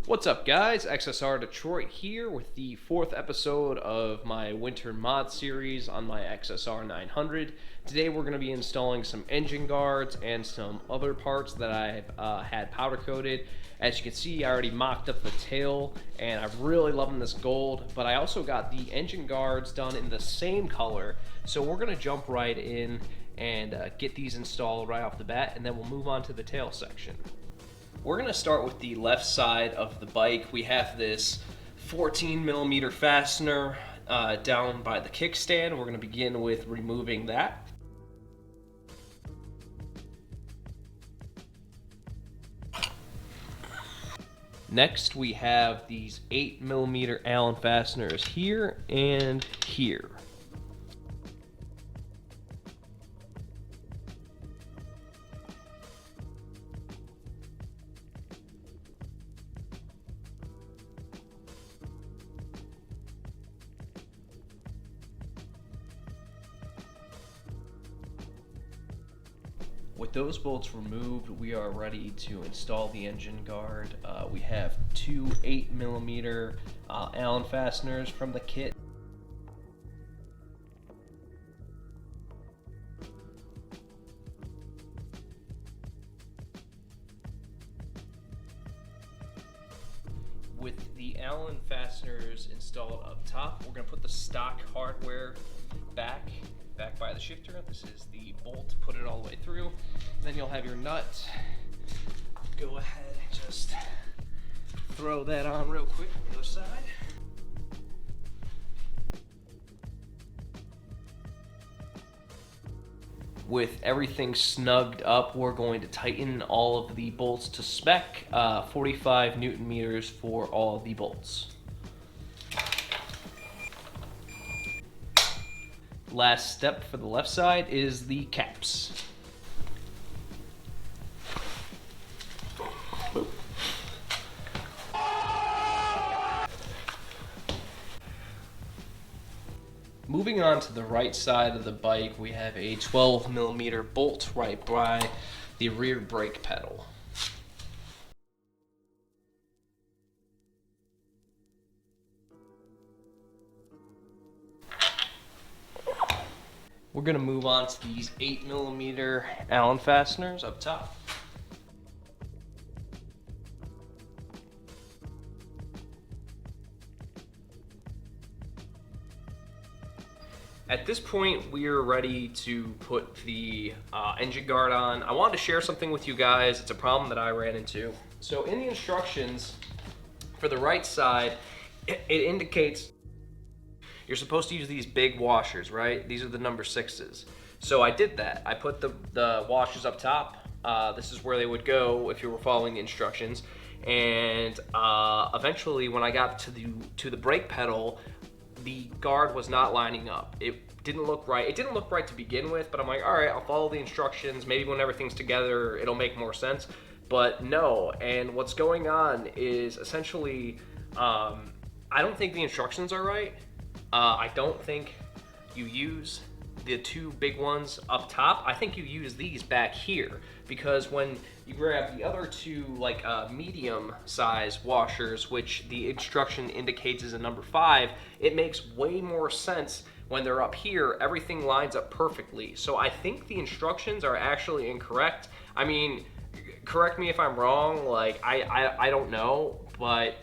What's up guys, XSR Detroit here with the fourth episode of my winter mod series on my XSR900. Today we're going to be installing some engine guards and some other parts that I've had powder coated. As you can see, I already mocked up the tail and I'm really loving this gold, but I also got the engine guards done in the same color. So we're going to jump right in and get these installed right off the bat, and then we'll move on to the tail section. We're going to start with the left side of the bike. We have this 14mm fastener down by the kickstand. We're going to begin with removing that. Next, we have these 8mm Allen fasteners here and here. With those bolts removed, we are ready to install the engine guard. We have two 8mm Allen fasteners from the kit. With the Allen fasteners installed up top, we're going to put the stock hardware back by the shifter. This is the bolt, put it all the way through. Then you'll have your nut. Go ahead and just throw that on real quick on the other side. With everything snugged up, we're going to tighten all of the bolts to spec, 45 Newton meters for all of the bolts. Last step for the left side is the caps. Moving on to the right side of the bike, we have a 12mm bolt right by the rear brake pedal. We're going to move on to these 8mm Allen fasteners up top. At this point, we are ready to put the engine guard on. I wanted to share something with you guys. It's a problem that I ran into. So in the instructions for the right side, it indicates you're supposed to use these big washers, right? These are the number 6s. So I did that. I put the washers up top. This is where they would go if you were following the instructions. And eventually, when I got to the brake pedal, the guard was not lining up. It didn't look right. It didn't look right to begin with, but I'm like, all right, I'll follow the instructions. Maybe when everything's together, it'll make more sense. But no, and what's going on is essentially, I don't think the instructions are right. I don't think you use the two big ones up top. I think you use these back here, because when you grab the other two like medium size washers, which the instruction indicates is a number 5, it makes way more sense when they're up here. Everything lines up perfectly. So I think the instructions are actually incorrect. I mean, correct me if I'm wrong, like I don't know, but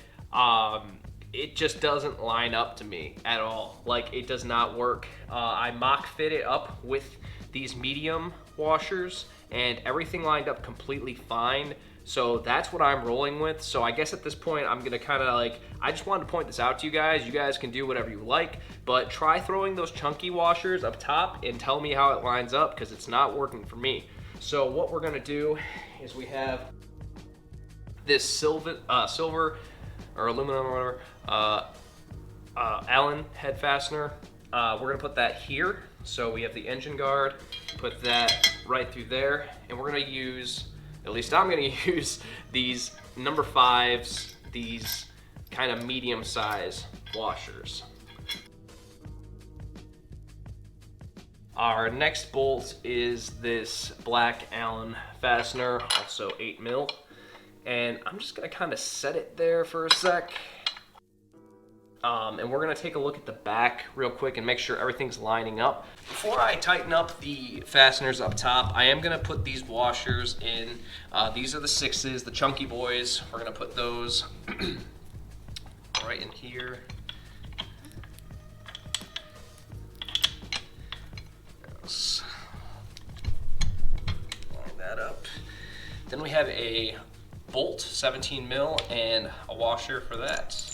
it just doesn't line up to me at all. Like, it does not work. I mock fit it up with these medium washers and everything lined up completely fine. So that's what I'm rolling with. So I guess at this point, I'm gonna kind of like, I just wanted to point this out to you guys. You guys can do whatever you like, but try throwing those chunky washers up top and tell me how it lines up, because it's not working for me. So what we're gonna do is we have this silver or aluminum or whatever, Allen head fastener. We're gonna put that here. So we have the engine guard, put that right through there, and we're gonna use, at least I'm gonna use these number 5s, these kind of medium size washers. Our next bolt is this black Allen fastener, also 8mm. And I'm just gonna kind of set it there for a sec. And we're gonna take a look at the back real quick and make sure everything's lining up. Before I tighten up the fasteners up top, I am gonna put these washers in. These are the 6s, the chunky boys. We're gonna put those right in here. Line that up. Then we have a bolt, 17 mil, and a washer for that.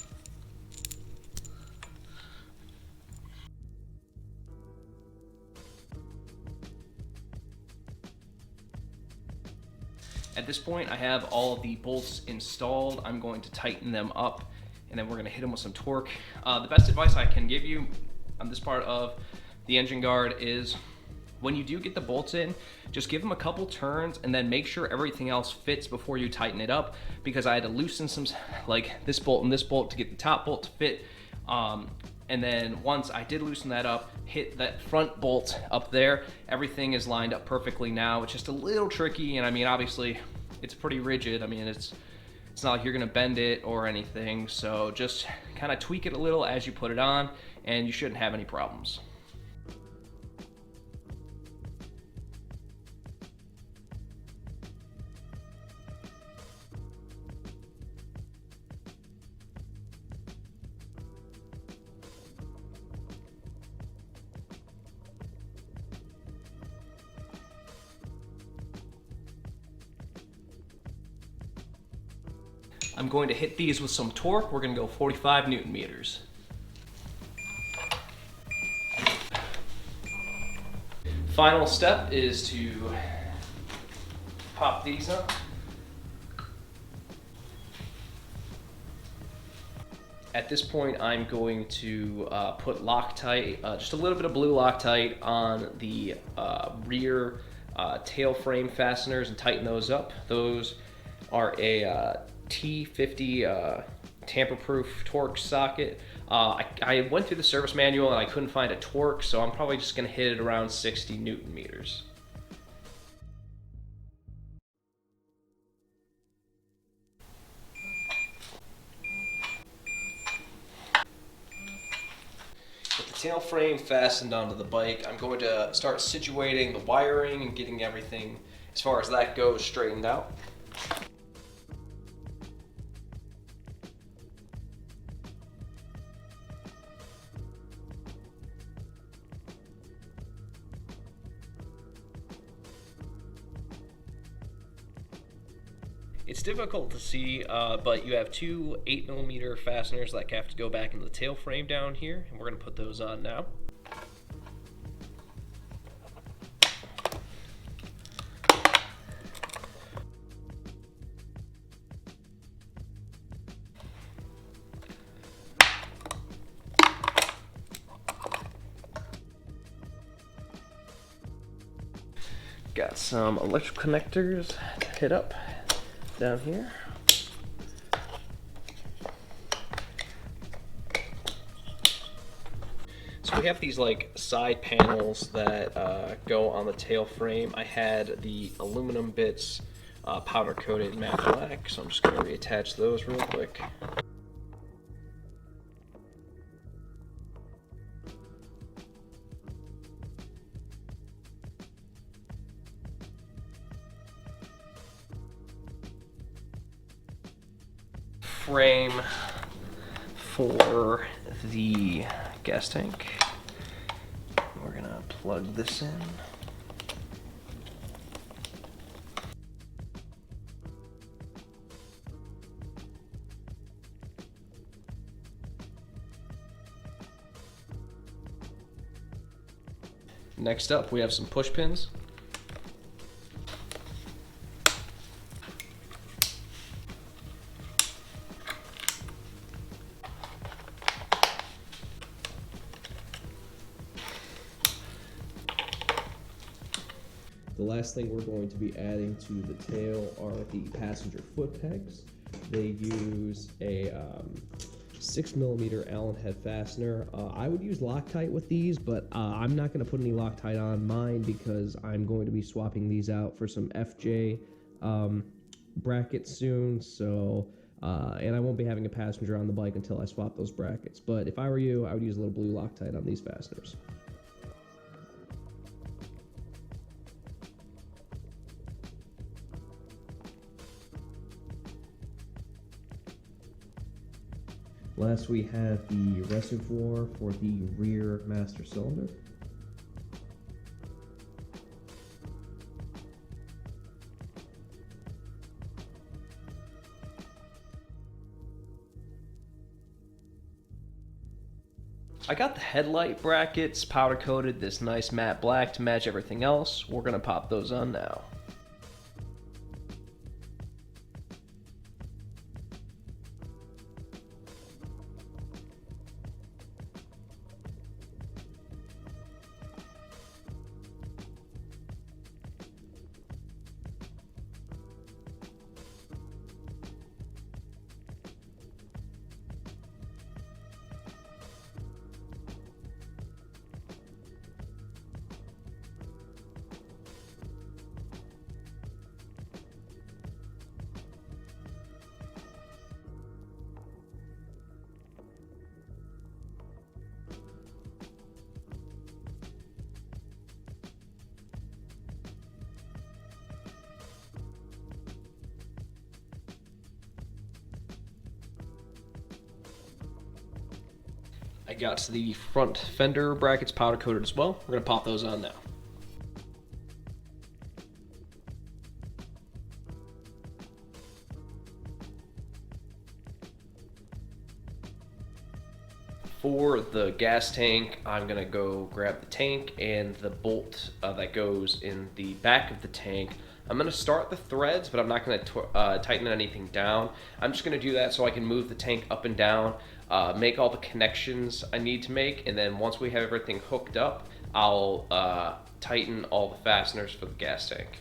At this point, I have all of the bolts installed. I'm going to tighten them up, and then we're gonna hit them with some torque. The best advice I can give you on this part of the engine guard is when you do get the bolts in, just give them a couple turns and then make sure everything else fits before you tighten it up, because I had to loosen some, like this bolt and this bolt to get the top bolt to fit. And then once I did loosen that up, hit that front bolt up there, everything is lined up perfectly now. It's just a little tricky, and I mean, obviously it's pretty rigid. I mean, it's not like you're gonna bend it or anything, so just kind of tweak it a little as you put it on, and you shouldn't have any problems. I'm going to hit these with some torque. We're gonna go 45 Newton meters. Final step is to pop these up. At this point, I'm going to put Loctite, just a little bit of blue Loctite on the rear tail frame fasteners and tighten those up. Those are a T50 tamper-proof torque socket. I went through the service manual and I couldn't find a torque, so I'm probably just gonna hit it around 60 Newton meters. With the tail frame fastened onto the bike, I'm going to start situating the wiring and getting everything, as far as that goes, straightened out. It's difficult to see, but you have two 8mm fasteners that have to go back in the tail frame down here, and we're going to put those on now. Got some electrical connectors to hit up down here. So we have these like side panels that go on the tail frame. I had the aluminum bits powder coated matte black, so I'm just going to reattach those real quick. Frame for the gas tank. We're gonna plug this in. Next up, we have some push pins. The last thing we're going to be adding to the tail are the passenger foot pegs. They use a 6mm Allen head fastener. I would use Loctite with these, but I'm not going to put any Loctite on mine because I'm going to be swapping these out for some FJ brackets soon, so and I won't be having a passenger on the bike until I swap those brackets. But if I were you, I would use a little blue Loctite on these fasteners. Last, we have the reservoir for the rear master cylinder. I got the headlight brackets powder coated this nice matte black to match everything else. We're gonna pop those on now. I got the front fender brackets powder coated as well. We're gonna pop those on now. For the gas tank, I'm gonna go grab the tank and the bolt that goes in the back of the tank. I'm gonna start the threads, but I'm not gonna tighten anything down. I'm just gonna do that so I can move the tank up and down, make all the connections I need to make, and then once we have everything hooked up, I'll tighten all the fasteners for the gas tank.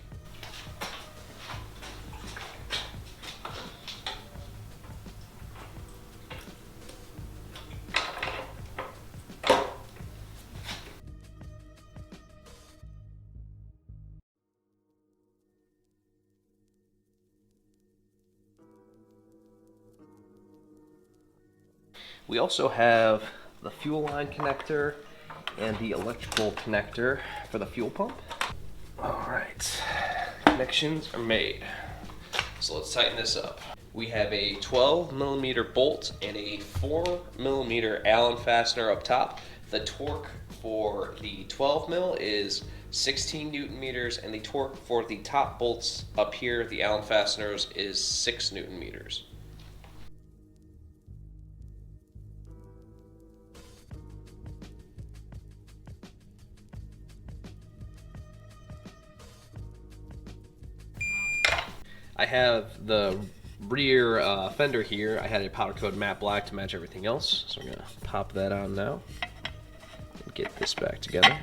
We also have the fuel line connector and the electrical connector for the fuel pump. All right, connections are made. So let's tighten this up. We have a 12mm bolt and a 4mm Allen fastener up top. The torque for the 12mm is 16 Newton meters, and the torque for the top bolts up here, the Allen fasteners, is 6 Newton meters. I have the rear fender here. I had a powder coated matte black to match everything else, so I'm gonna pop that on now and get this back together.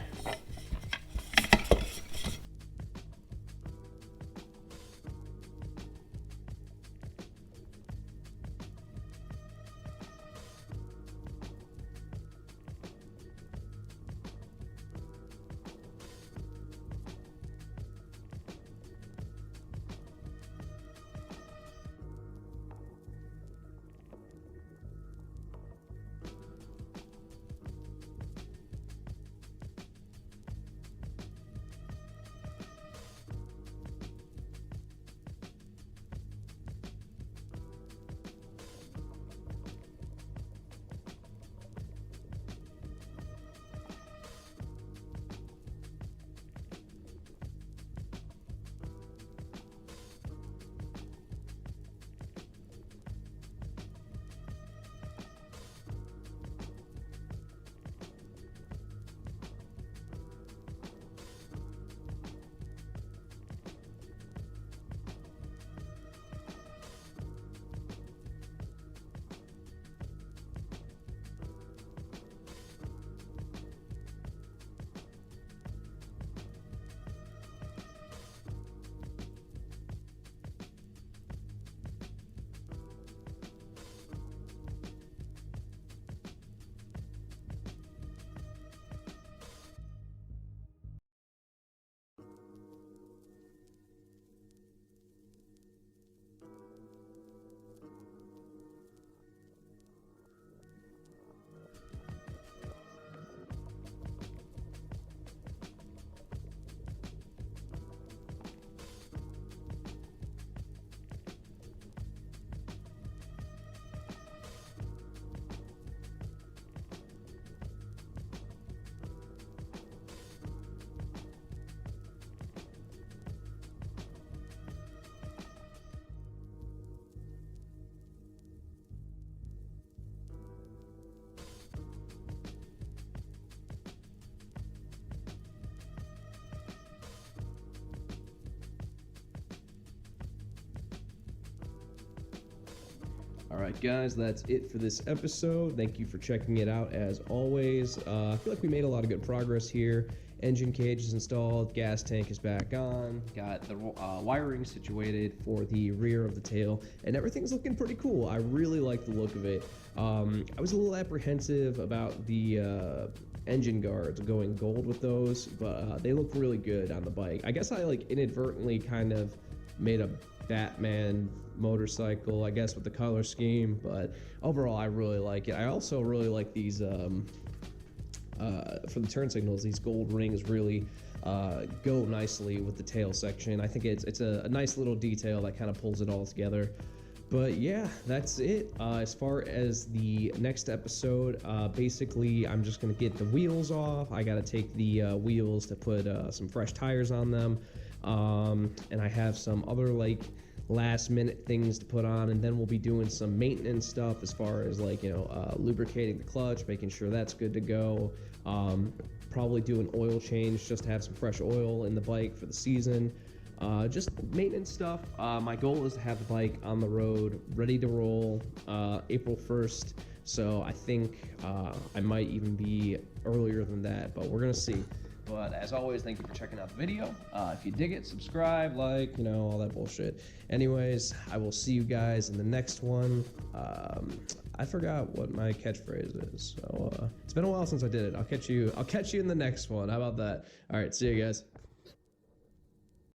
All right, guys, that's it for this episode. Thank you for checking it out as always. I feel like we made a lot of good progress here. Engine cage is installed, gas tank is back on, got the wiring situated for the rear of the tail, and everything's looking pretty cool. I really like the look of it. I was a little apprehensive about the engine guards going gold with those, but they look really good on the bike. I guess I like inadvertently kind of made a Batman motorcycle, I guess, with the color scheme, but overall I really like it. I also really like these for the turn signals, these gold rings really go nicely with the tail section. I think it's a nice little detail that kind of pulls it all together. But yeah, that's it. As far as the next episode, basically I'm just gonna get the wheels off. I gotta take the wheels to put some fresh tires on them, and I have some other like last minute things to put on, and then we'll be doing some maintenance stuff as far as like, you know, lubricating the clutch, making sure that's good to go. Probably do an oil change just to have some fresh oil in the bike for the season. Just maintenance stuff. My goal is to have the bike on the road, ready to roll, April 1st. So I think I might even be earlier than that, but we're gonna see. But as always, thank you for checking out the video. If you dig it, subscribe, like, you know, all that bullshit. Anyways, I will see you guys in the next one. I forgot what my catchphrase is, so it's been a while since I did it. I'll catch you in the next one. How about that? All right, see you guys.